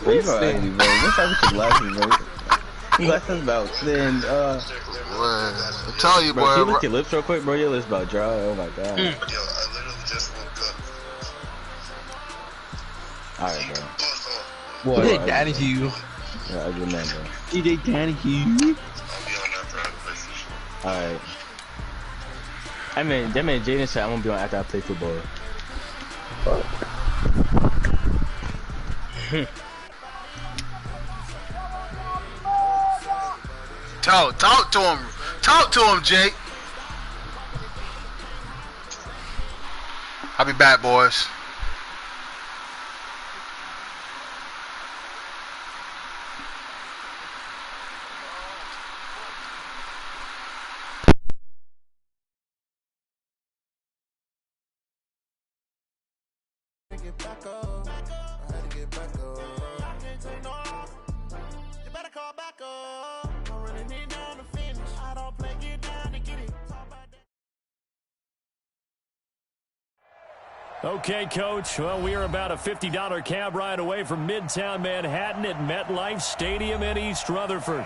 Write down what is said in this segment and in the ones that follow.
Bro, you know 80, bro. What's up with your glasses, bro? Your glasses about then, I'm telling you, bro, boy. can you lick your lips real quick, bro? Your lips about dry. Oh my god. Yo, I literally just woke up. Alright, bro. What? DJ Danny Hugh. Yeah, I get mad, bro. DJ Danny Hugh. I'll be on that for PlayStation. Alright. That man Jaden said I'm gonna be on after I play football. Talk to him. Talk to him, Jake. I'll be back, boys. Okay, Coach. Well, we are about a $50 cab ride away from Midtown Manhattan at MetLife Stadium in East Rutherford.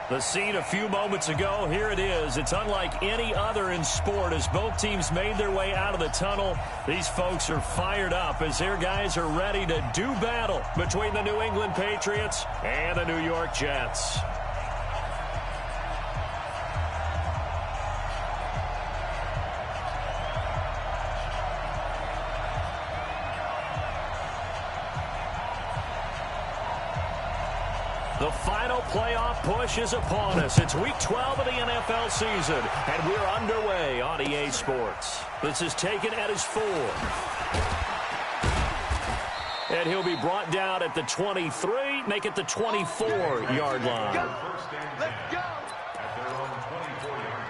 The scene a few moments ago, here it is. It's unlike any other in sport as both teams made their way out of the tunnel. These folks are fired up as their guys are ready to do battle between the New England Patriots and the New York Jets. The final playoff push is upon us. It's Week 12 of the NFL season, and we're underway on EA Sports. This is taken at his 4. And he'll be brought down at the 23, make it the 24-yard line. Let's go! At their own 24-yard line.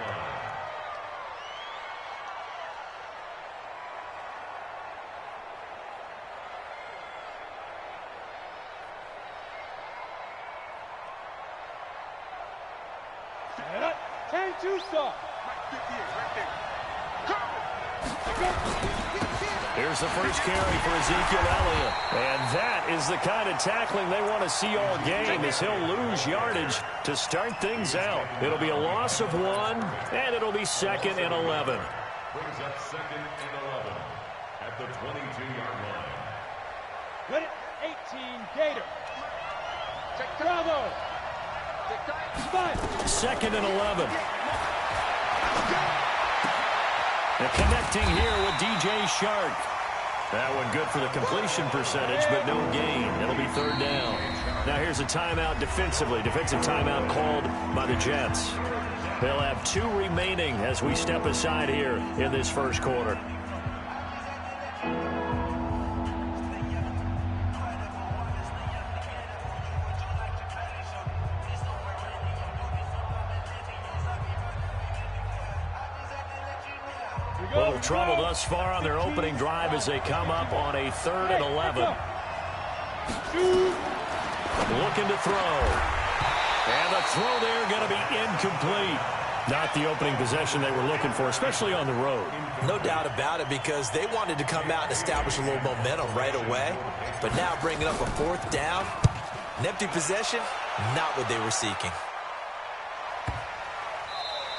Here's the first carry for Ezekiel Elliott. And that is the kind of tackling they want to see all game as he'll lose yardage to start things out. It'll be a loss of 1, and it'll be 2nd and 11. Brings up 2nd and 11 at the 22-yard line. Let it 18 Gator. Bravo. 2nd and 11. And connecting here with DJ Shark. That one good for the completion percentage, but no gain. It'll be 3rd down. Now here's a timeout defensively. Defensive timeout called by the Jets. They'll have 2 remaining as we step aside here in this first quarter. Little trouble thus far on their opening drive as they come up on a 3rd and 11. Looking to throw. And the throw there going to be incomplete. Not the opening possession they were looking for, especially on the road. No doubt about it, because they wanted to come out and establish a little momentum right away. But now bringing up a 4th down, an empty possession, not what they were seeking.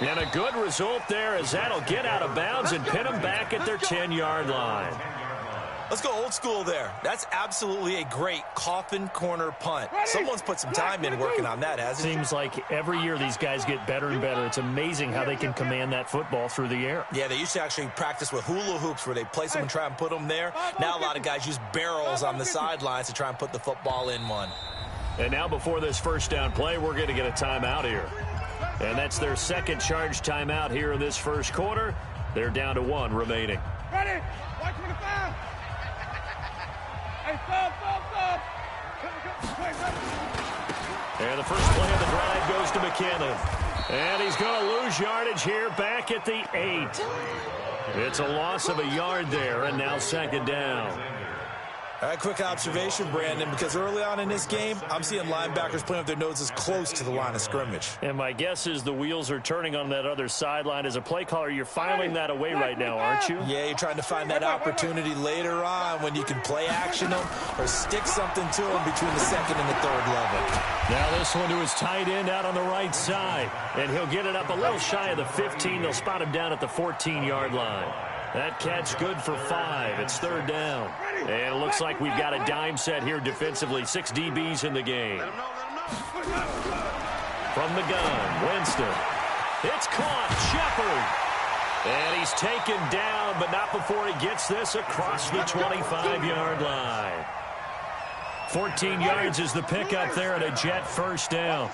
And a good result there as that'll get out of bounds and pin them back at their 10-yard line. Let's go old school there. That's absolutely a great coffin corner punt. Someone's put some time in working on that, hasn't it? Seems like every year these guys get better and better. It's amazing how they can command that football through the air. Yeah, they used to actually practice with hula hoops where they place them and try and put them there. Now a lot of guys use barrels on the sidelines to try and put the football in one. And now before this first down play, we're going to get a timeout here. And that's their 2nd charge timeout here in this first quarter. They're down to 1 remaining. Ready? 125. Hey, stop. And the first play of the drive goes to McKinnon. And he's going to lose yardage here back at the 8. It's a loss of a yard there, and now 2nd down. All right, quick observation, Brandon, because early on in this game, I'm seeing linebackers playing with their noses close to the line of scrimmage. And my guess is the wheels are turning on that other sideline. As a play caller, you're filing that away right now, aren't you? Yeah, you're trying to find that opportunity later on when you can play action them or stick something to them between the second and the third level. Now this one to his tight end out on the right side. And he'll get it up a little shy of the 15. They'll spot him down at the 14-yard line. That catch good for 5. It's third down. And it looks like we've got a dime set here defensively. 6 DBs in the game. From the gun, Winston. It's caught. Shepard. And he's taken down, but not before he gets this across the 25-yard line. 14 yards is the pickup there and a Jet first down.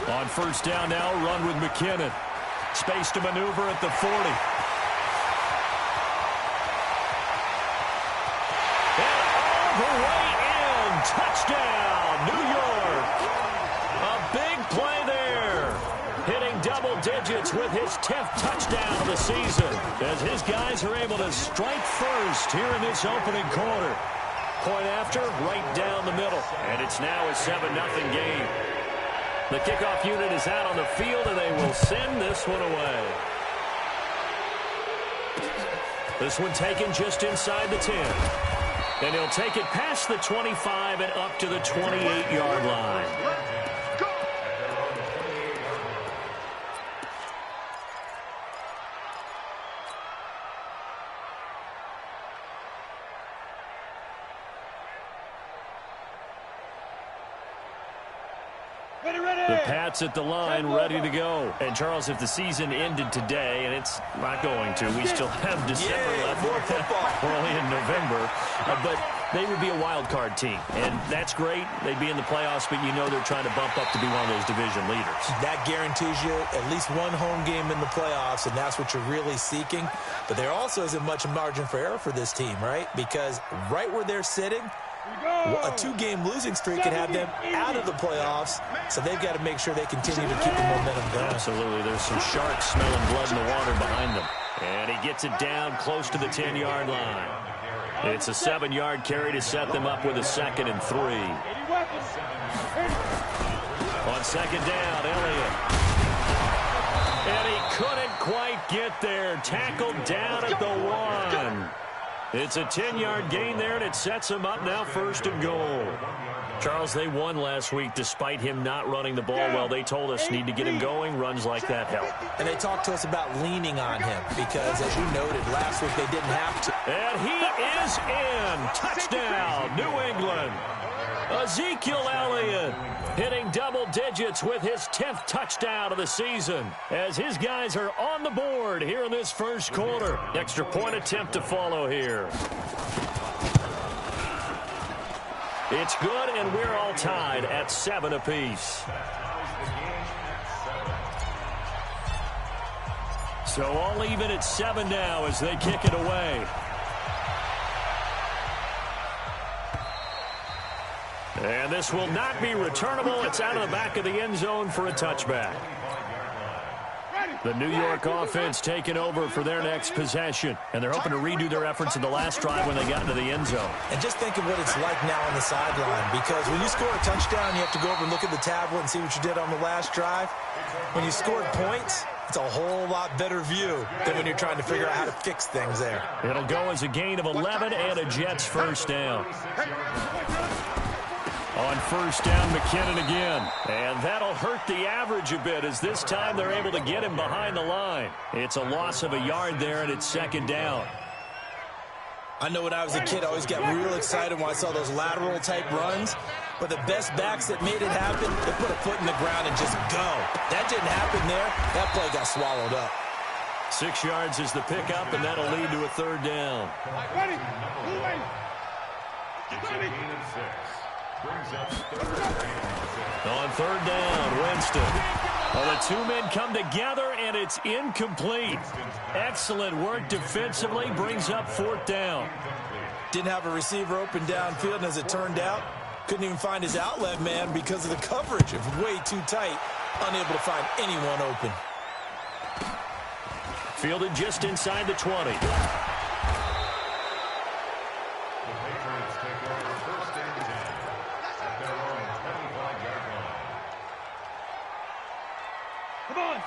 On first down now, run with McKinnon. Space to maneuver at the 40. And all the way in. Touchdown, New York. A big play there. Hitting double digits with his 10th touchdown of the season. As his guys are able to strike first here in this opening quarter. Point after, right down the middle. And it's now a 7-0 game. The kickoff unit is out on the field, and they will send this one away. This one taken just inside the 10. And he'll take it past the 25 and up to the 28-yard line. The Pats at the line, ready to go. And, Charles, if the season ended today, and it's not going to, we still have December left. We're only in November. But they would be a wild card team. And that's great. They'd be in the playoffs, but you know they're trying to bump up to be one of those division leaders. That guarantees you at least one home game in the playoffs, and that's what you're really seeking. But there also isn't much margin for error for this team, right? Because right where they're sitting, a 2-game losing streak could have them out of the playoffs, so they've got to make sure they continue to keep the momentum going. Absolutely. There's some sharks smelling blood in the water behind them. And he gets it down close to the 10-yard line. It's a 7-yard carry to set them up with a 2nd and 3. On second down, Elliott. And he couldn't quite get there. Tackled down at the 1. It's a 10-yard gain there, and it sets him up now 1st and goal. Charles, they won last week despite him not running the ball well. They told us need to get him going. Runs like that help. And they talked to us about leaning on him because, as you noted, last week they didn't have to. And he is in. Touchdown, New England. Ezekiel Elliott hitting double digits with his 10th touchdown of the season as his guys are on the board here in this first quarter. Extra point attempt to follow here. It's good, and we're all tied at 7 apiece. So all even at 7 now as they kick it away. And this will not be returnable. It's out of the back of the end zone for a touchback. The New York offense taking over for their next possession. And they're hoping to redo their efforts in the last drive when they got into the end zone. And just think of what it's like now on the sideline. Because when you score a touchdown, you have to go over and look at the tablet and see what you did on the last drive. When you scored points, it's a whole lot better view than when you're trying to figure out how to fix things there. It'll go as a gain of 11 and a Jets first down. On first down, McKinnon again. And that'll hurt the average a bit as this time they're able to get him behind the line. It's a loss of a yard there, and it's 2nd down. I know when I was a kid, I always got real excited when I saw those lateral-type runs. But the best backs that made it happen, they put a foot in the ground and just go. That didn't happen there. That play got swallowed up. 6 yards is the pickup, and that'll lead to a 3rd down. On 3rd down, Winston. Well, the 2 men come together, and it's incomplete. Excellent work defensively, brings up 4th down. Didn't have a receiver open downfield, and as it turned out, couldn't even find his outlet man because of the coverage. It was way too tight, unable to find anyone open. Fielded just inside the 20.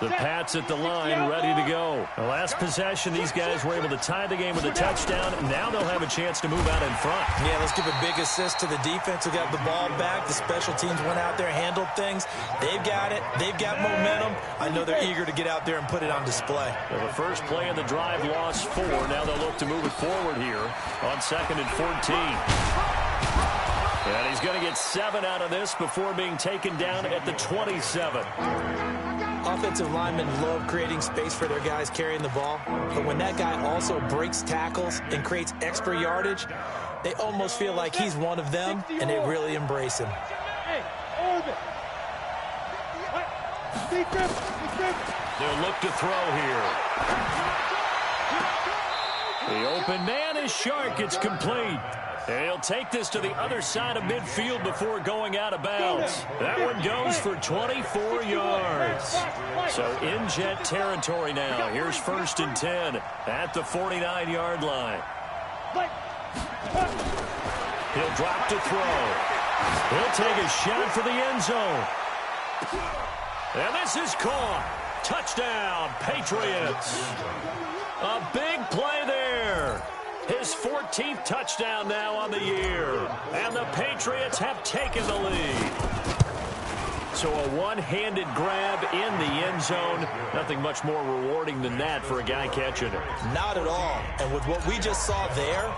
The Pats at the line, ready to go. The last possession, these guys were able to tie the game with a touchdown. Now they'll have a chance to move out in front. Yeah, let's give a big assist to the defense who got the ball back. The special teams went out there, handled things. They've got it. They've got momentum. I know they're eager to get out there and put it on display. Well, the first play of the drive lost 4. Now they'll look to move it forward here on 2nd and 14. And he's going to get 7 out of this before being taken down at the 27. Offensive linemen love creating space for their guys carrying the ball, but when that guy also breaks tackles and creates extra yardage, they almost feel like he's one of them, and they really embrace him. They'll look to throw here. The open man is Shark. It's complete. And he'll take this to the other side of midfield before going out of bounds. That one goes for 24 yards. So in Jet territory now. Here's 1st and 10 at the 49-yard line. He'll drop to throw. He'll take a shot for the end zone. And this is caught. Touchdown, Patriots. A big play there. His 14th touchdown now on the year. And the Patriots have taken the lead. So a one-handed grab in the end zone. Nothing much more rewarding than that for a guy catching it. Not at all. And with what we just saw there,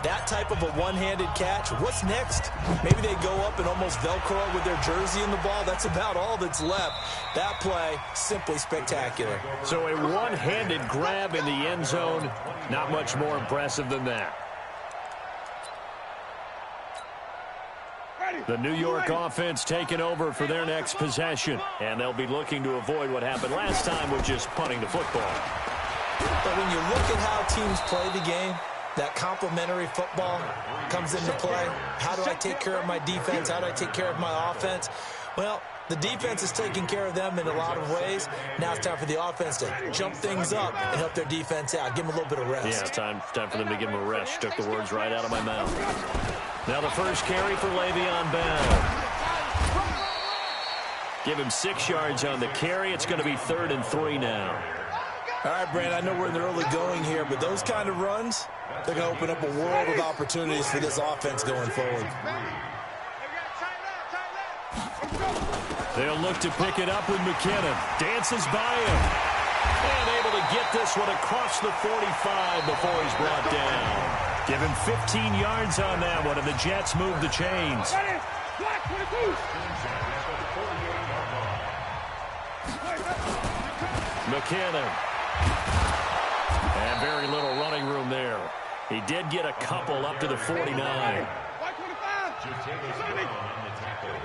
that type of a one-handed catch, what's next? Maybe they go up and almost Velcro with their jersey in the ball. That's about all that's left. That play, simply spectacular. So a one-handed grab in the end zone, not much more impressive than that. The New York offense taking over for their next possession. And they'll be looking to avoid what happened last time with just punting the football. But when you look at how teams play the game, that complementary football comes into play. How do I take care of my defense? How do I take care of my offense? Well, the defense is taking care of them in a lot of ways. Now it's time for the offense to jump things up and help their defense out. Give them a little bit of rest. Yeah, time for them to give them a rest. Took the words right out of my mouth. Now the first carry for Le'Veon Bell. Give him 6 yards on the carry. It's going to be 3rd and 3 now. All right, Brand, I know we're in the early going here, but those kind of runs, they're going to open up a world of opportunities for this offense going forward. They'll look to pick it up with McKinnon. Dances by him. And able to get this one across the 45 before he's brought down. Give him 15 yards on that one, and the Jets move the chains. McKinnon. And very little running room there. He did get a couple up to the 49. Let's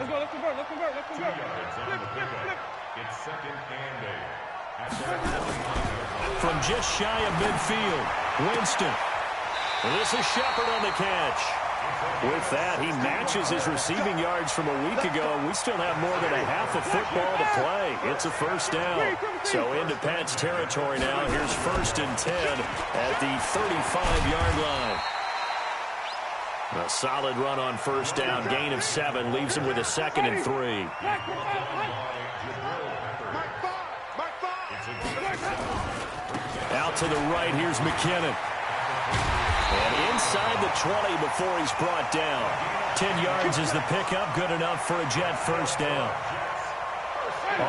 go, let's convert. It's 2nd and 8. From just shy of midfield, Winston. And this is Shepard on the catch. With that, he matches his receiving yards from a week ago. We still have more than a half a football to play. It's a first down. So into Pat's territory now. Here's 1st and 10 at the 35-yard line. A solid run on first down. Gain of 7 leaves him with a 2nd and 3. Out to the right, here's McKinnon. And inside the 20 before he's brought down. 10 yards is the pickup. Good enough for a Jet first down.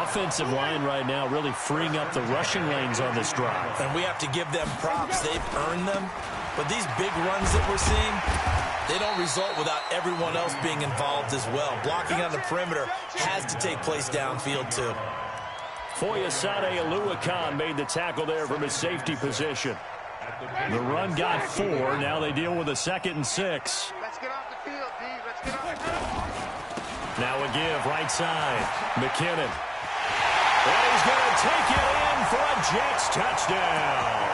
Offensive line right now really freeing up the rushing lanes on this drive. And we have to give them props. They've earned them. But these big runs that we're seeing, they don't result without everyone else being involved as well. Blocking on the perimeter has to take place downfield too. Foyesade Oluwakan made the tackle there from his safety position. The run got 4. Now they deal with a 2nd and 6. Let's get off the field, D. Let's get off the field. Now a give, right side. McKinnon. And he's going to take it in for a Jets touchdown.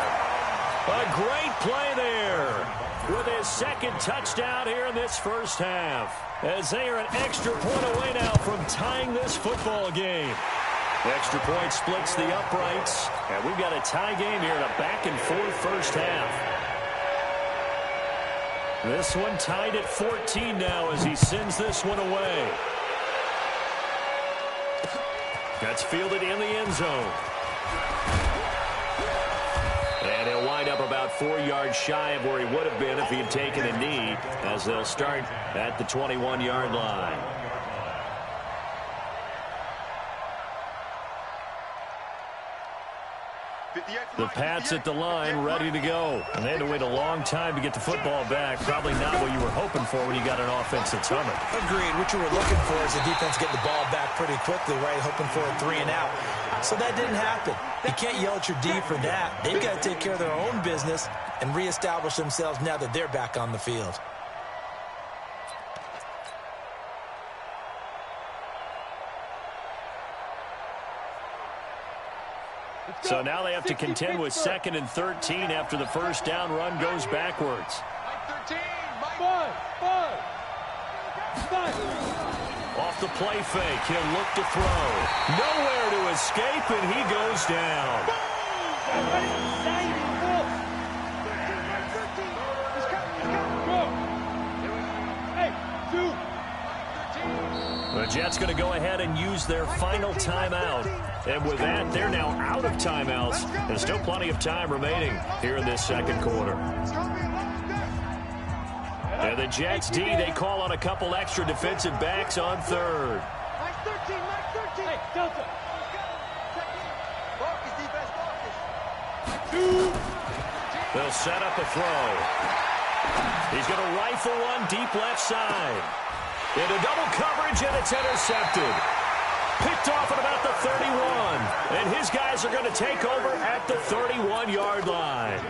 A great play there with his 2nd touchdown here in this first half. As they are an extra point away now from tying this football game. Extra point splits the uprights, and we've got a tie game here in a back-and-forth first half. This one tied at 14 now as he sends this one away. That's fielded in the end zone. And he'll wind up about 4 yards shy of where he would have been if he had taken a knee, as they'll start at the 21-yard line. The Pats at the line, ready to go. And they had to wait a long time to get the football back. Probably not what you were hoping for when you got an offense that's humming. Agreed. What you were looking for is the defense getting the ball back pretty quickly, right? Hoping for a 3 and out. So that didn't happen. You can't yell at your D for that. They've got to take care of their own business and reestablish themselves now that they're back on the field. So now they have to contend with 2nd and 13 after the first down run goes backwards. Off the play fake, he'll look to throw. Nowhere to escape, and he goes down. The Jets going to go ahead and use their final timeout. And with that, they're now out of timeouts. There's still plenty of time remaining here in this second quarter. And the Jets D, they call on a couple extra defensive backs on third. They'll set up a throw. He's going to rifle one deep left side. Into double coverage, and it's intercepted. Picked off at about the 31. And his guys are going to take over at the 31-yard line.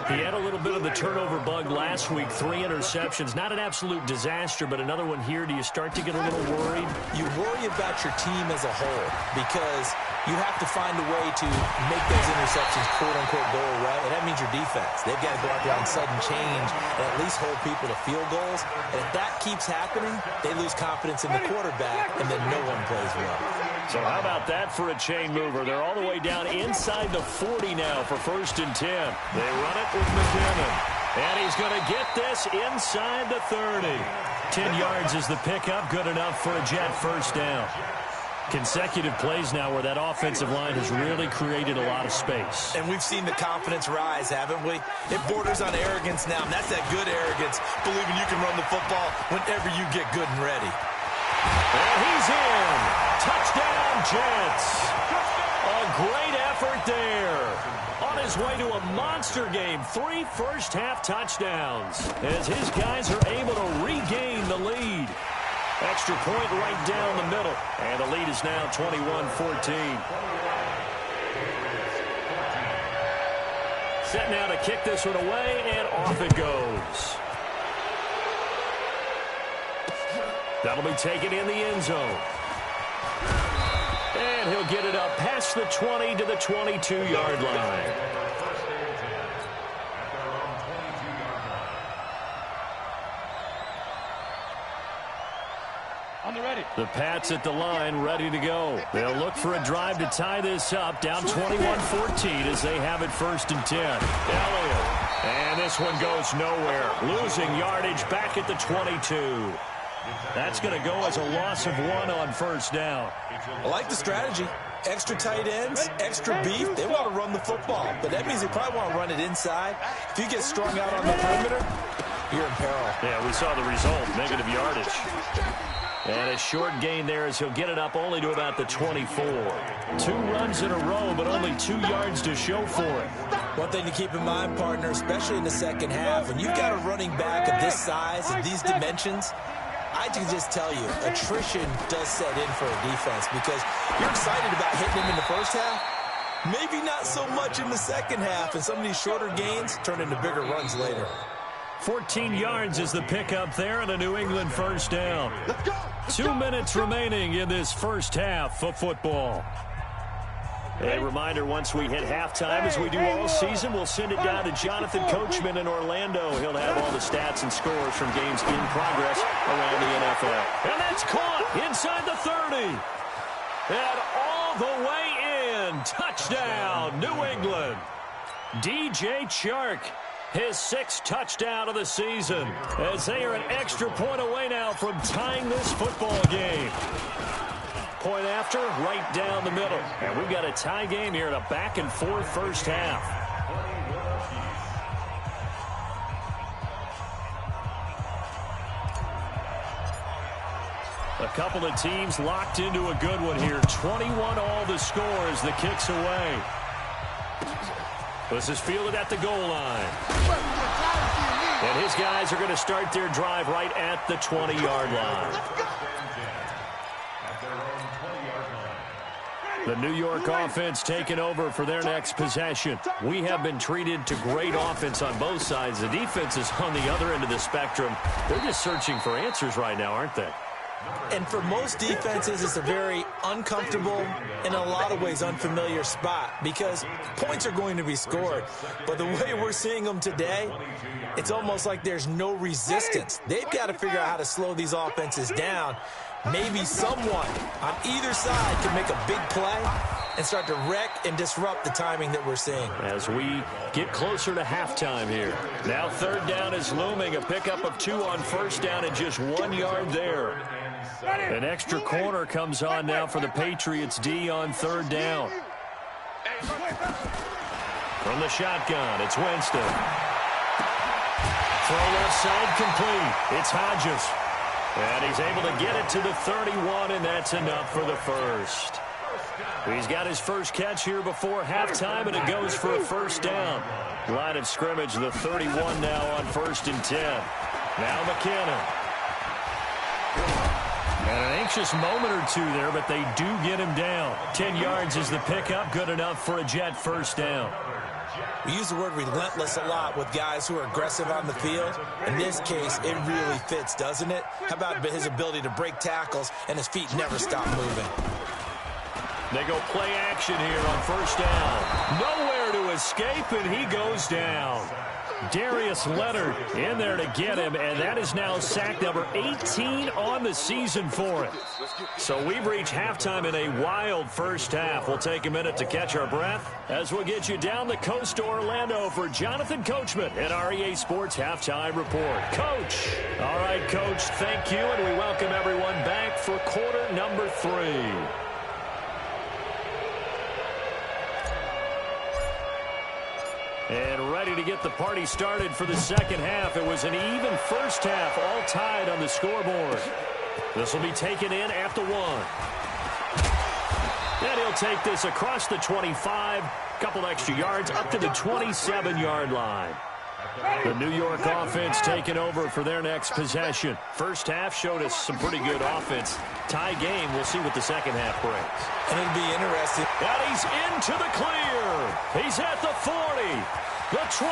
He had a little bit of the turnover bug last week, 3 interceptions. Not an absolute disaster, but another one here. Do you start to get a little worried? You worry about your team as a whole because you have to find a way to make those interceptions quote-unquote go away, and that means your defense. They've got to go out there on sudden change and at least hold people to field goals. And if that keeps happening, they lose confidence in the quarterback, and then no one plays well. So how about that for a chain mover? They're all the way down inside the 40 now for 1st and 10. They run it with McKinnon. And he's going to get this inside the 30. 10 yards is the pickup. Good enough for a Jet first down. Consecutive plays now where that offensive line has really created a lot of space. And we've seen the confidence rise, haven't we? It borders on arrogance now, and that's that good arrogance, believing you can run the football whenever you get good and ready. And he's in. Touchdown, Jets. A great effort there. On his way to a monster game, 3 first-half touchdowns as his guys are able to regain the lead. Extra point right down the middle, and the lead is now 21-14. Set now to kick this one away, and off it goes. That'll be taken in the end zone. And he'll get it up past the 20 to the 22-yard line. The Pats at the line, ready to go. They'll look for a drive to tie this up, down 21-14 as they have it 1st and 10. Elliott. And this one goes nowhere. Losing yardage back at the 22. That's going to go as a loss of 1 on 1st down. I like the strategy. Extra tight ends, extra beef. They want to run the football, but that means they probably want to run it inside. If you get strung out on the perimeter, you're in peril. Yeah, we saw the result, negative yardage. And a short gain there as he'll get it up only to about the 24. 2 runs in a row, but only 2 yards to show for it. One thing to keep in mind, partner, especially in the second half, when you've got a running back of this size and these dimensions, I can just tell you, attrition does set in for a defense because you're excited about hitting him in the first half. Maybe not so much in the second half, and some of these shorter gains turn into bigger runs later. 14 yards is the pickup there and a New England first down. 2 minutes remaining in this first half of football. A reminder, once we hit halftime, as we do all season, we'll send it down to Jonathan Coachman in Orlando. He'll have all the stats and scores from games in progress around the NFL. And that's caught inside the 30. And all the way in. Touchdown, New England. DJ Chark. His 6th touchdown of the season, as they are an extra point away now from tying this football game. point after, right down the middle. And we've got a tie game here in a back-and-forth first half. A couple of teams locked into a good one here. 21 all the score as the kick's away. This is fielded at the goal line. And his guys are going to start their drive right at the 20-yard line. The New York offense taking over for their next possession. We have been treated to great offense on both sides. The defense is on the other end of the spectrum. They're just searching for answers right now, aren't they? And for most defenses, it's a very uncomfortable, in a lot of ways, unfamiliar spot because points are going to be scored. But the way we're seeing them today, it's almost like there's no resistance. They've got to figure out how to slow these offenses down. Maybe someone on either side can make a big play and start to wreck and disrupt the timing that we're seeing. As we get closer to halftime here. Now third down is looming. A pickup of 2 on first down and just 1 yard there. An extra corner comes on now for the Patriots D on third down. From the shotgun, it's Winston. Throw left side complete. It's Hodges. And he's able to get it to the 31, and that's enough for the first. He's got his first catch here before halftime, and it goes for a first down. Line of scrimmage, the 31 now on 1st and 10. Now McKinnon. And an anxious moment or two there, but they do get him down. 10 yards is the pickup, good enough for a Jet first down. We use the word relentless a lot with guys who are aggressive on the field. In this case, it really fits, doesn't it? How about his ability to break tackles and his feet never stop moving? They go play action here on first down. Nowhere to escape, and he goes down. Darius Leonard in there to get him, and that is now sack number 18 on the season for him. So we've reached halftime in a wild first half. We'll take a minute to catch our breath as we'll get you down the coast to Orlando for Jonathan Coachman at our EA Sports Halftime Report. Coach. All right, Coach, thank you, and we welcome everyone back for quarter number 3. And ready to get the party started for the second half. It was an even first half, all tied on the scoreboard. This will be taken in at the 1. And he'll take this across the 25, couple extra yards, up to the 27-yard line. The New York offense taking over for their next possession. First half showed us some pretty good offense. Tie game, we'll see what the second half brings. And it'll be interesting. And he's into the clear. He's at the 40, the 20,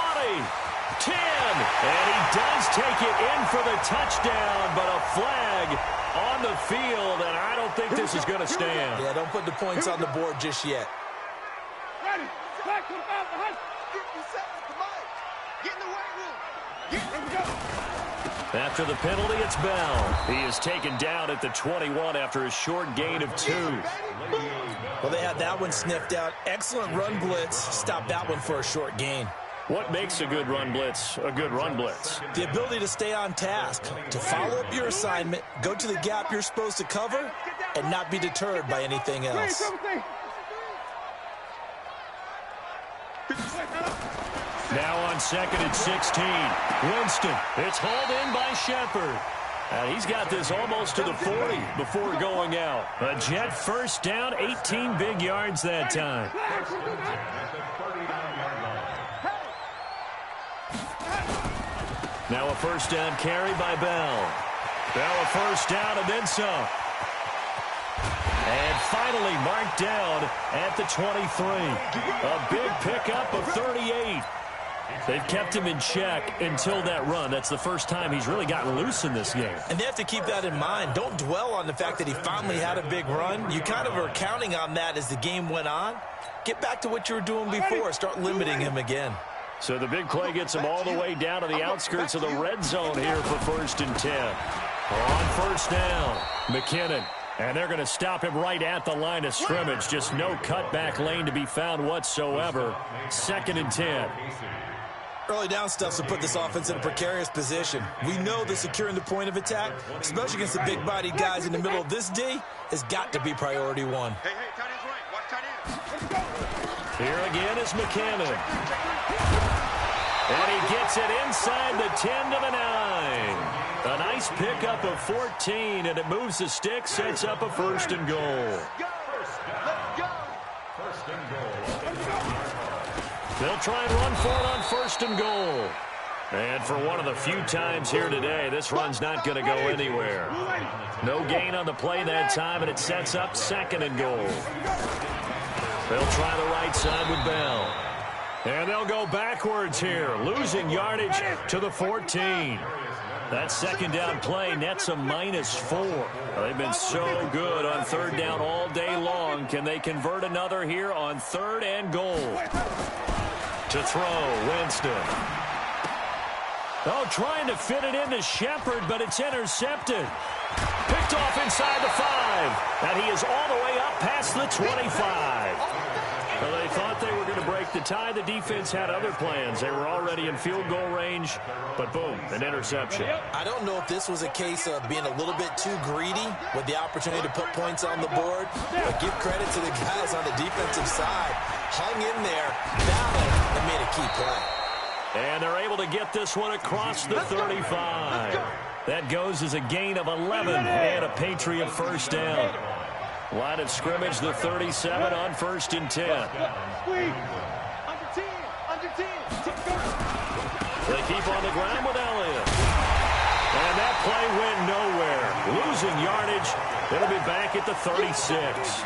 10. And he does take it in for the touchdown, but a flag on the field, and I don't think this is going to stand. Yeah, don't put the points on the board just yet. Ready. Back to the foul behind. 50 seconds. Come on. Get in the weight room. After the penalty, it's Bell. He is taken down at the 21 after a short gain of 2. Well, they had that one sniffed out. Excellent run blitz. Stopped that one for a short gain. What makes a good run blitz a good run blitz? The ability to stay on task, to follow up your assignment, go to the gap you're supposed to cover, and not be deterred by anything else. Now on 2nd and 16. Winston. It's hauled in by Shepard. And he's got this almost to the 40 before going out. A Jet first down, 18 big yards that time. Now a first down carry by Bell. Bell a first down and then some. And finally marked down at the 23. A big pickup of 38. They've kept him in check until that run. That's the first time he's really gotten loose in this game. And they have to keep that in mind. Don't dwell on the fact that he finally had a big run. You kind of are counting on that as the game went on. Get back to what you were doing before. Start limiting him again. So the big play gets him all the way down to the outskirts of the red zone here for 1st and 10. On first down, McKinnon. And they're going to stop him right at the line of scrimmage. Just no cutback lane to be found whatsoever. 2nd and 10. Early down stuff to put this offense in a precarious position. We know that securing the point of attack, especially against the big-bodied guys in the middle of this D, has got to be priority one. Hey, tight end's right. Watch tight end. Here again is McKinnon. And he gets it inside the 10 to the 9. A nice pickup of 14, and it moves the stick, sets up a first and goal. Let's go. First and goal. They'll try and run for it on first and goal. And for one of the few times here today, this run's not going to go anywhere. No gain on the play that time, and it sets up second and goal. They'll try the right side with Bell. And they'll go backwards here, losing yardage to the 14. That second down play nets a -4. They've been so good on third down all day long. Can they convert another here on third and goal? To throw, Winston. Oh, trying to fit it into Shepard, but it's intercepted. Picked off inside the 5. And he is all the way up past the 25. Well, they thought they were going to break the tie. The defense had other plans. They were already in field goal range, but boom, an interception. I don't know if this was a case of being a little bit too greedy with the opportunity to put points on the board, but give credit to the guys on the defensive side. Hung in there, battled, and made a key play. And they're able to get this one across the 35. That goes as a gain of 11 and a Patriot first down. Line of scrimmage, the 37 on first and 10. Under 10. They keep on the ground with Elliott. And that play went nowhere. Losing yardage. It'll be back at the 36.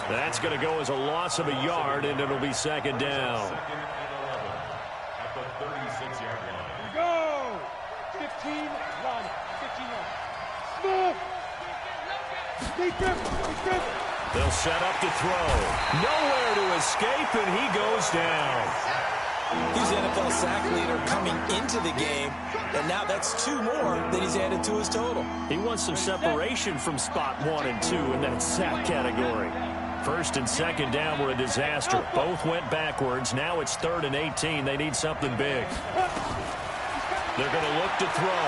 That's going to go as a loss of a yard, and it'll be second down. At the 36-yard line. Go. 15 run. Smith. They'll set up to throw. Nowhere to escape, and he goes down. He's the NFL sack leader coming into the game, and now that's 2 more that he's added to his total. He wants some separation from spot 1 and 2 in that sack category. First and second down were a disaster. Both went backwards. Now it's 3rd and 18. They need something big. They're going to look to throw.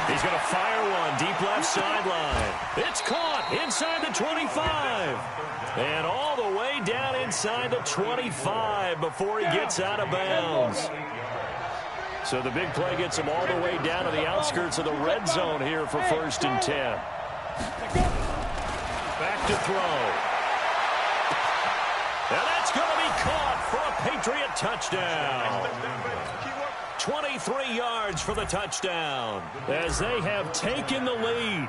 He's going to fire one deep left sideline. It's caught inside the 25. And all the way down inside the 25 before he gets out of bounds. So the big play gets him all the way down to the outskirts of the red zone here for first and 10. Back to throw. And that's going to be caught for a Patriot touchdown. 23 yards for the touchdown as they have taken the lead.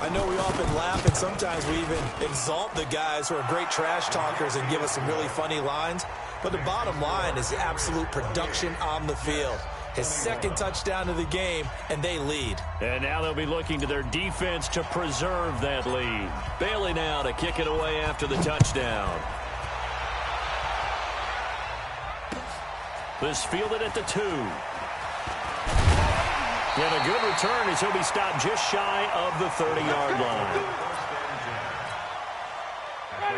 I know we often laugh, and sometimes we even exalt the guys who are great trash talkers and give us some really funny lines. But the bottom line is absolute production on the field. His second touchdown of the game, and they lead. And now they'll be looking to their defense to preserve that lead. Bailey now to kick it away after the touchdown. This fielded at the 2. And a good return as he'll be stopped just shy of the 30-yard line.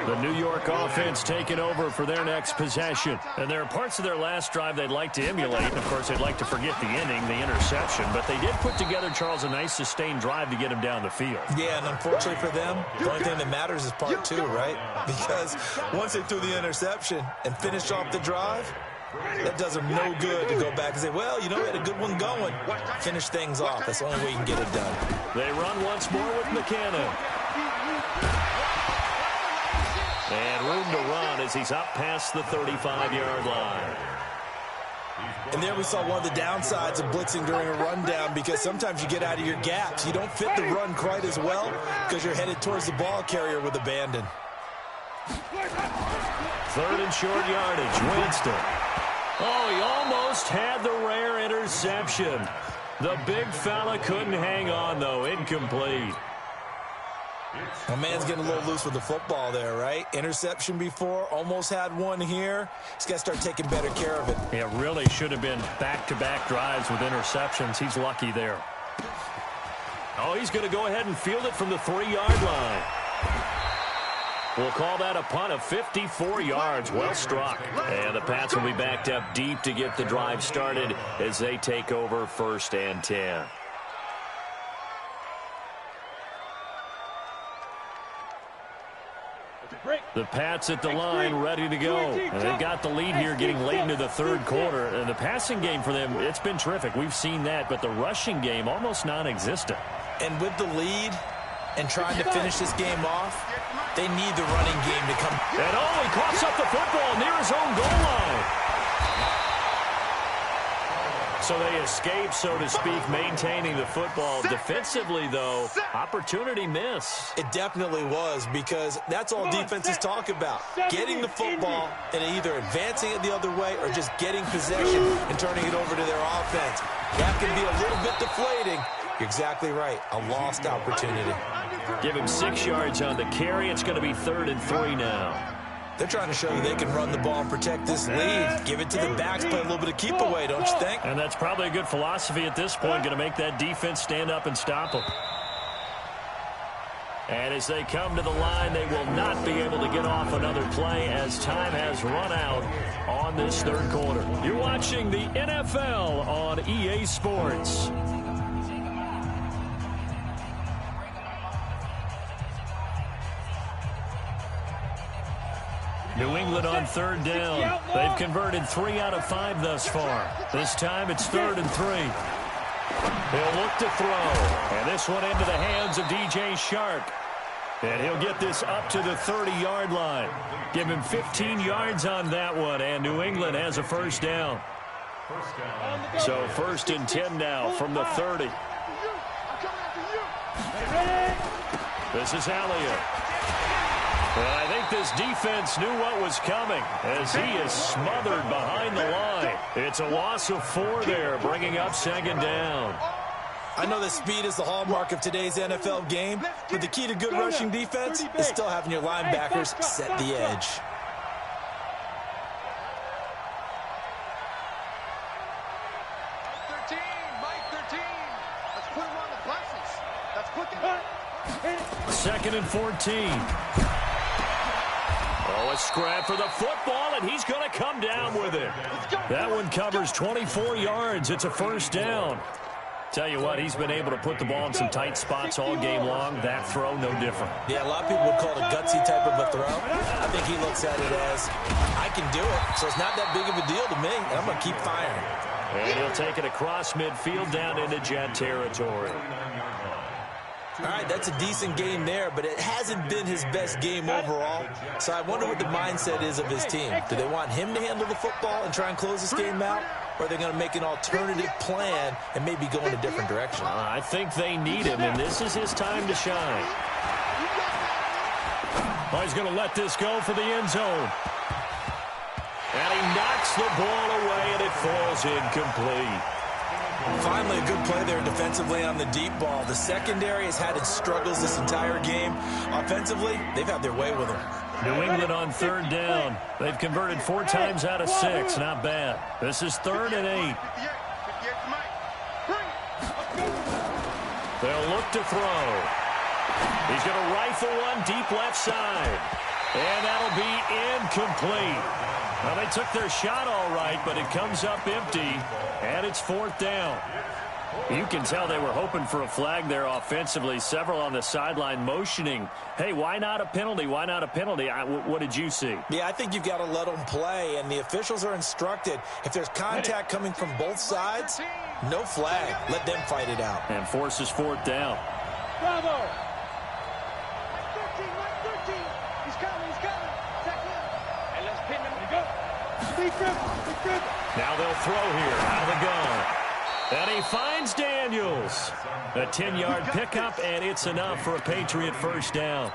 The New York offense taking over for their next possession. And there are parts of their last drive they'd like to emulate. And, of course, they'd like to forget the inning, the interception. But they did put together, Charles, a nice sustained drive to get him down the field. Yeah, and unfortunately for them, the only thing that matters is part 2, right? Because once they threw the interception and finished off the drive, that does them no good to go back and say, well, you know, we had a good one going. Finish things off. That's the only way you can get it done. They run once more with McKinnon. And room to run as he's up past the 35-yard line. And there we saw one of the downsides of blitzing during a rundown, because sometimes you get out of your gaps. You don't fit the run quite as well because you're headed towards the ball carrier with abandon. 3rd and short yardage. Winston. Oh, he almost had the rare interception. The big fella couldn't hang on, though. Incomplete. My man's getting a little loose with the football there, right? Interception before, almost had one here. He's got to start taking better care of it. It really should have been back-to-back drives with interceptions. He's lucky there. Oh, he's going to go ahead and field it from the 3-yard line. We'll call that a punt of 54 yards. Well struck. And the Pats will be backed up deep to get the drive started as they take over 1st and 10. The Pats at the line, ready to go. And they've got the lead here getting late into the 3rd quarter. And the passing game for them, it's been terrific. We've seen that. But the rushing game, almost non-existent. And with the lead and trying to finish this game off, they need the running game to come. And he coughs up the football near his own goal line. So they escape, so to speak, maintaining the football. Defensively, though, opportunity miss. It definitely was, because that's all defenses talk about. Getting the football and either advancing it the other way or just getting possession and turning it over to their offense. That can be a little bit deflating. You're exactly right. A lost opportunity. Give him 6 yards on the carry. It's going to be 3rd and 3 now. They're trying to show you they can run the ball and protect this lead. Give it to the backs, play a little bit of keep away, don't you think? And that's probably a good philosophy at this point, going to make that defense stand up and stop them. And as they come to the line, they will not be able to get off another play as time has run out on this 3rd quarter. You're watching the NFL on EA Sports. New England on 3rd down. They've converted 3 out of 5 thus far. This time it's 3rd and 3. He'll look to throw. And this one into the hands of DJ Shark. And he'll get this up to the 30-yard line. Give him 15 yards on that one. And New England has a 1st down. So 1st and 10 now from the 30. This is Elliott. And I think this defense knew what was coming as he is smothered behind the line. It's a loss of 4 there, bringing up 2nd down. I know that speed is the hallmark of today's NFL game, but the key to good rushing defense is still having your linebackers set the edge. Second and 14. A scrap for the football, and he's going to come down with it. That one covers 24 yards. It's a 1st down. Tell you what, he's been able to put the ball in some tight spots all game long. That throw, no different. Yeah, a lot of people would call it a gutsy type of a throw. I think he looks at it as, I can do it, so it's not that big of a deal to me, and I'm going to keep firing. And he'll take it across midfield down into Jet territory. All right, that's a decent game there, but it hasn't been his best game overall. So I wonder what the mindset is of his team. Do they want him to handle the football and try and close this game out? Or are they going to make an alternative plan and maybe go in a different direction? I think they need him, and this is his time to shine. Oh, he's going to let this go for the end zone. And he knocks the ball away, and it falls incomplete. Finally, a good play there defensively on the deep ball. The secondary has had its struggles this entire game. Offensively, they've had their way with him. New England on 3rd down. They've converted 4 times out of 6. Not bad. This is 3rd and 8. They'll look to throw. He's going to rifle one deep left side. And that'll be incomplete. Well, they took their shot all right, but it comes up empty, and it's 4th down. You can tell they were hoping for a flag there offensively. Several on the sideline motioning, hey, why not a penalty? Why not a penalty? What did you see? Yeah, I think you've got to let them play, and the officials are instructed. If there's contact coming from both sides, no flag. Let them fight it out. And forces 4th down. Bravo! 13. He's coming. Check him. And let's pin him to go. Big grip. Now they'll throw here out of the gun. And he finds Daniels. A 10-yard pickup, and it's enough for a Patriot 1st down.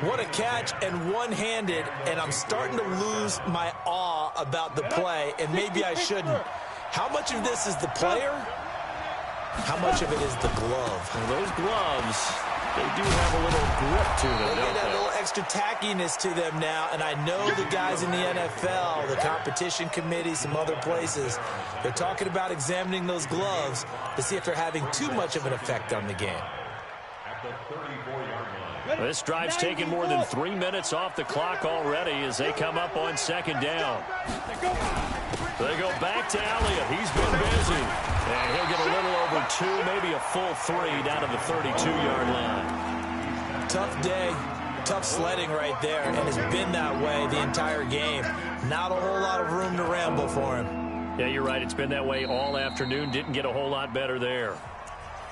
What a catch, and one-handed, and I'm starting to lose my awe about the play, and maybe I shouldn't. How much of this is the player? How much of it is the glove? Well, those gloves, they do have a little grip to them, They got a little extra tackiness to them now, and I know the guys in the NFL, the competition committee, some other places, they're talking about examining those gloves to see if they're having too much of an effect on the game. the 34-yard line. This drive's taken more than 3 minutes off the clock already as they come up on second down. They go back to Elliott. He's been busy. And he'll get a little over 2, maybe a full 3 down to the 32-yard line. Tough day, tough sledding right there, and it's been that way the entire game. Not a whole lot of room to ramble for him. Yeah, you're right. It's been that way all afternoon. Didn't get a whole lot better there.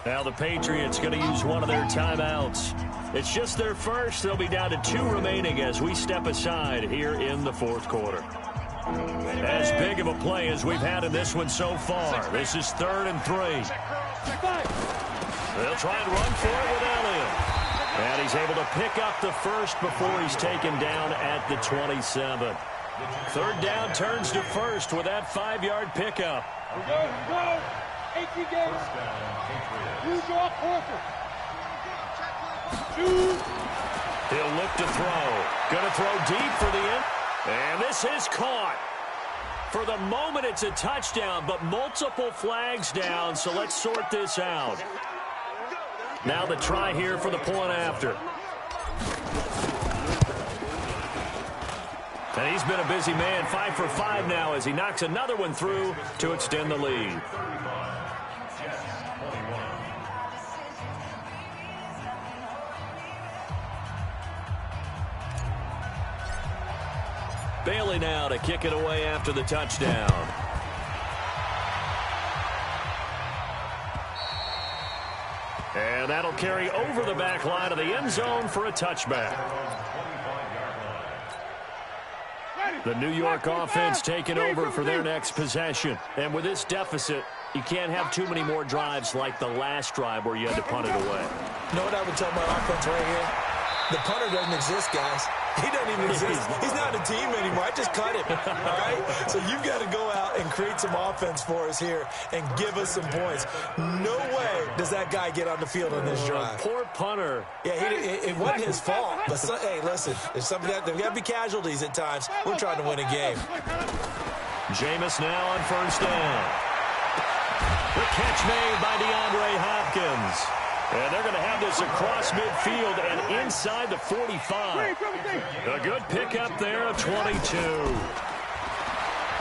Now the Patriots going to use one of their timeouts. It's just their first. They'll be down to 2 remaining as we step aside here in the fourth quarter. As big of a play as we've had in this one so far. This is 3rd and 3. They'll try and run for it with Elliott. And he's able to pick up the first before he's taken down at the 27. 3rd down turns to first with that 5-yard pickup. Go. 18 games. Use your quarter. He'll look to throw. Going to throw deep for the end. And this is caught. For the moment, it's a touchdown, but multiple flags down, so let's sort this out. Now the try here for the point after. And he's been a busy man, 5 for 5 now as he knocks another one through to extend the lead. Bailey now to kick it away after the touchdown. And that'll carry over the back line of the end zone for a touchback. The New York offense taking over for their next possession. And with this deficit, you can't have too many more drives like the last drive where you had to punt it away. You know what I would tell my offense right here? The punter doesn't exist, guys. He doesn't even exist. He's not a team anymore. I just cut him, all right? So you've got to go out and create some offense for us here and give us some points. No way does that guy get on the field on this drive. Poor punter. Yeah, it wasn't his fault. But, hey, listen, there's got to be casualties at times. We're trying to win a game. Jameis now on 1st down. The catch made by DeAndre Hopkins. And they're going to have this across midfield and inside the 45. A good pickup there of 22.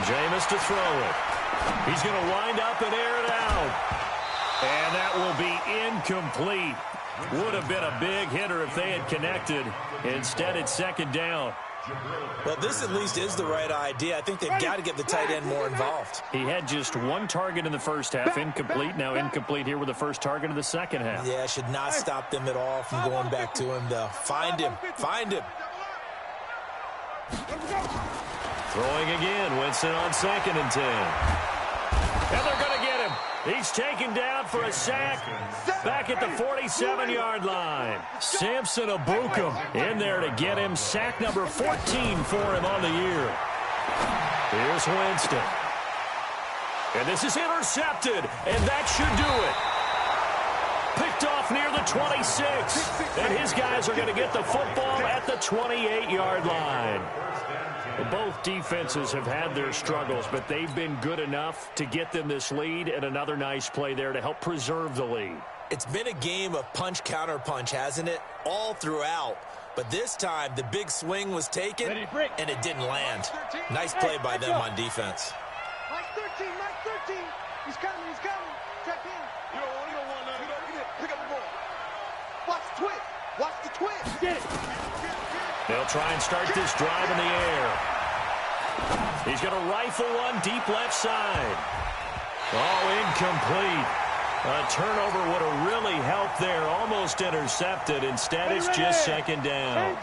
Jameis to throw it. He's going to wind up and air it out. And that will be incomplete. Would have been a big hitter if they had connected. Instead, it's 2nd down. Well, this at least is the right idea. I think they've got to get the tight end more involved. He had just 1 target in the first half, incomplete. Now incomplete here with the first target of the second half. Yeah, should not stop them at all from going back to him, though. Find him. Find him. Throwing again. Winston on 2nd and 10. And they're going to get him. He's taken down for a sack back at the 47-yard line. Samson Abukum in there to get him. Sack number 14 for him on the year. Here's Winston. And this is intercepted, and that should do it. Picked off near the 26. And his guys are going to get the football at the 28-yard line. Both defenses have had their struggles, but they've been good enough to get them this lead, and another nice play there to help preserve the lead. It's been a game of punch-counter-punch, hasn't it? All throughout. But this time, the big swing was taken, and it didn't land. Nice play by them on defense. Mike 13, Mike 13. He's coming, he's coming. Check in. You don't want nothing. Pick up the ball. Watch the twist. Watch the twist. Get it. They'll try and start this drive in the air. He's going to rifle one deep left side. Oh, incomplete. A turnover would have really helped there. Almost intercepted. Instead, it's just 2nd down.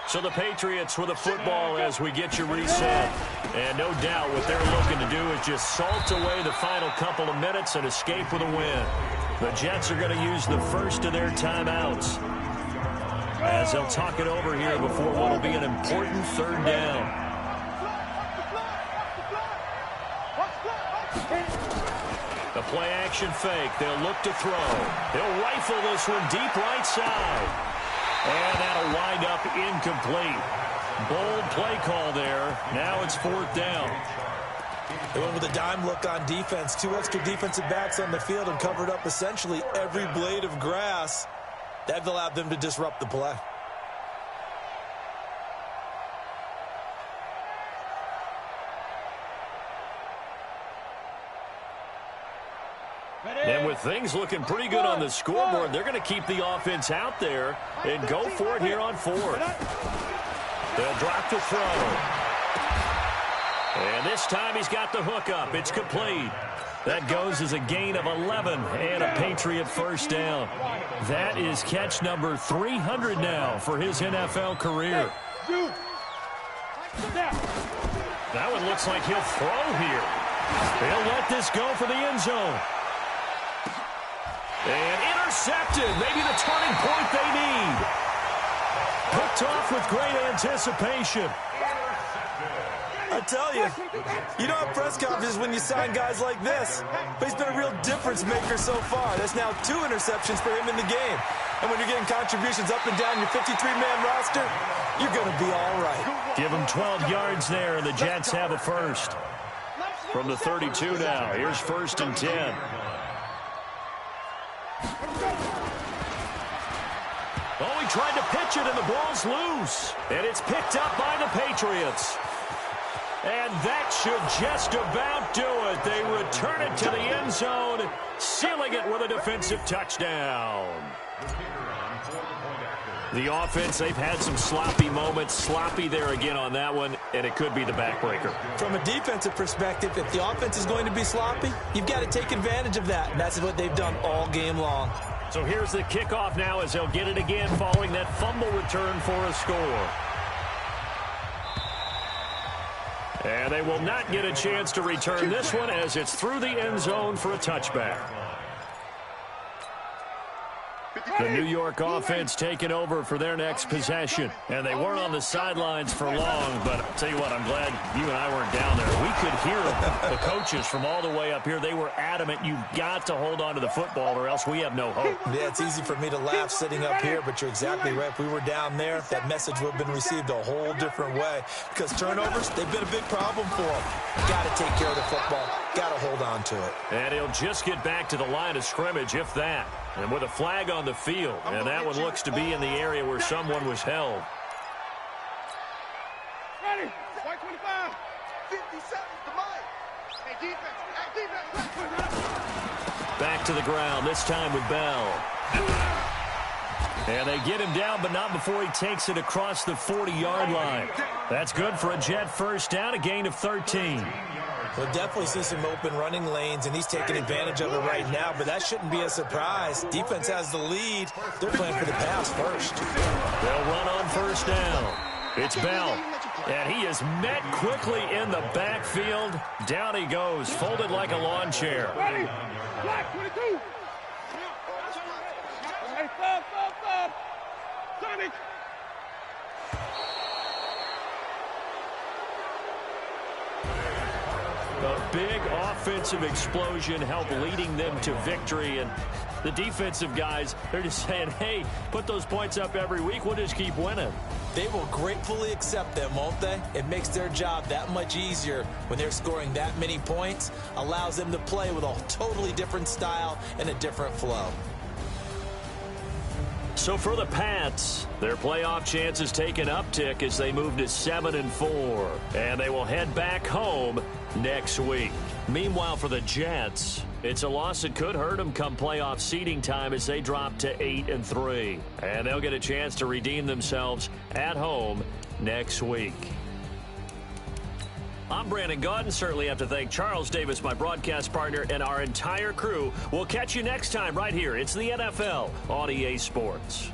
So the Patriots with the football as we get you reset. And no doubt what they're looking to do is just salt away the final couple of minutes and escape with a win. The Jets are going to use the first of their timeouts as they'll talk it over here before what will be an important 3rd down. The play action fake. They'll look to throw. They'll rifle this one deep right side. And that'll wind up incomplete. Bold play call there. Now it's 4th down. They went with a dime look on defense. 2 extra defensive backs on the field and covered up essentially every blade of grass. That allowed them to disrupt the play. And with things looking pretty good on the scoreboard, they're going to keep the offense out there and go for it here on fourth. They'll drop the throw. And this time he's got the hook up. It's complete. That goes as a gain of 11 and a Patriot first down. That is catch number 300 now for his NFL career. That one looks like he'll throw here. They'll let this go for the end zone. And intercepted. Maybe the turning point they need. Picked off with great anticipation. I tell you, you don't have press conferences when you sign guys like this. But he's been a real difference maker so far. That's now 2 interceptions for him in the game. And when you're getting contributions up and down your 53-man roster, you're going to be all right. Give him 12 yards there, and the Jets have a first. From the 32 now, here's 1st and 10. Oh, he tried to pitch it, and the ball's loose. And it's picked up by the Patriots. And that should just about do it. They return it to the end zone, sealing it with a defensive touchdown. The offense, they've had some sloppy moments. Sloppy there again on that one, and it could be the backbreaker. From a defensive perspective, if the offense is going to be sloppy, you've got to take advantage of that. And that's what they've done all game long. So here's the kickoff now as they'll get it again following that fumble return for a score. And they will not get a chance to return this one as it's through the end zone for a touchback. The New York offense taking over for their next possession. And they weren't on the sidelines for long, but I'll tell you what, I'm glad you and I weren't down there. We could hear the coaches from all the way up here. They were adamant, you've got to hold on to the football or else we have no hope. Yeah, it's easy for me to laugh sitting up here, but you're exactly right. If we were down there, that message would have been received a whole different way. Because turnovers, they've been a big problem for them. Got to take care of the football. Got to hold on to it. And he'll just get back to the line of scrimmage, if that. And with a flag on the field. And that one looks to be in the area where someone was held. Ready? White 25. 57 to mine. Hey, defense. Back to the ground, this time with Bell. And they get him down, but not before he takes it across the 40-yard line. That's good for a Jet first down, a gain of 13. We'll definitely see some open running lanes, and he's taking advantage of it right now, but that shouldn't be a surprise. Defense has the lead. They're playing for the pass first. They'll run on first down. It's Bell, and he is met quickly in the backfield. Down he goes, folded like a lawn chair. Ready? Black 22. Hey, stop. Sonic. A big offensive explosion helped leading them to victory. And the defensive guys, they're just saying, hey, put those points up every week. We'll just keep winning. They will gratefully accept them, won't they? It makes their job that much easier when they're scoring that many points. Allows them to play with a totally different style and a different flow. So for the Pats, their playoff chances take an uptick as they move to 7-4. And they will head back home next week. Meanwhile, for the Jets, it's a loss that could hurt them come playoff seeding time as they drop to 8-3. And they'll get a chance to redeem themselves at home next week. I'm Brandon Gaudin. Certainly have to thank Charles Davis, my broadcast partner, and our entire crew. We'll catch you next time right here. It's the NFL on EA Sports.